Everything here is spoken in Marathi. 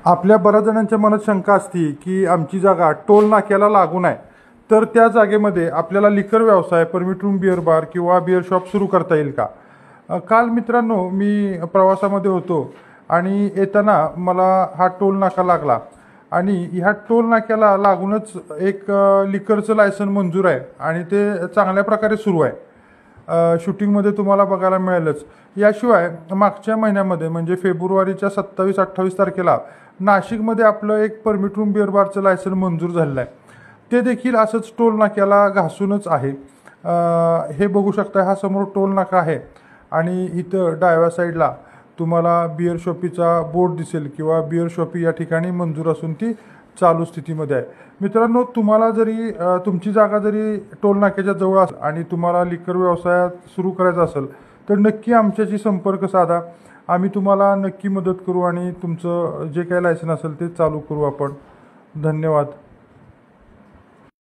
आपल्या बऱ्याच जणांच्या मनात शंका असते की आमची जागा टोल नाक्याला लागून आहे, तर त्या जागेमध्ये आपल्याला लिकर व्यवसाय, परमिट रूम, बिअर बार किंवा बिअर शॉप सुरू करता येईल का? काल मित्रांनो मी प्रवासामध्ये होतो आणि येताना मला हा टोल नाका लागला आणि ह्या टोल नाक्याला लागूनच एक लिकरचं लायसन मंजूर आहे आणि ते चांगल्या प्रकारे सुरू आहे. शूटिंगमध्ये तुम्हाला बघायला मिळेलच. याशिवाय मागच्या महिन्यामध्ये म्हणजे फेब्रुवारीच्या 27-28 तारखेला नाशिकमध्ये आपलं एक परमिट रूम बिअर बारचं लायसन मंजूर झालेलं आहे. ते देखील असंच टोल नाक्याला घासूनच आहे. हे बघू शकता, हा समोर टोल नाका आहे आणि इथं डाव्या साईडला तुम्हाला बिअर शॉपीचा बोर्ड दिसेल किंवा बिअर शॉपी या ठिकाणी मंजूर असून ती चालू स्थितीमध्ये आहे. मित्रांनो, तुम्हाला जरी तुमची जागा जरी टोल नाक्याच्या जवळ असेल आणि तुम्हाला लिकर व्यवसाय सुरू करायचा असेल तर नक्की आमच्याशी संपर्क साधा. आम्ही तुम्हाला नक्की मदत करू आणि तुमचं जे काही लायसन असेल ते चालू करू आपण. धन्यवाद.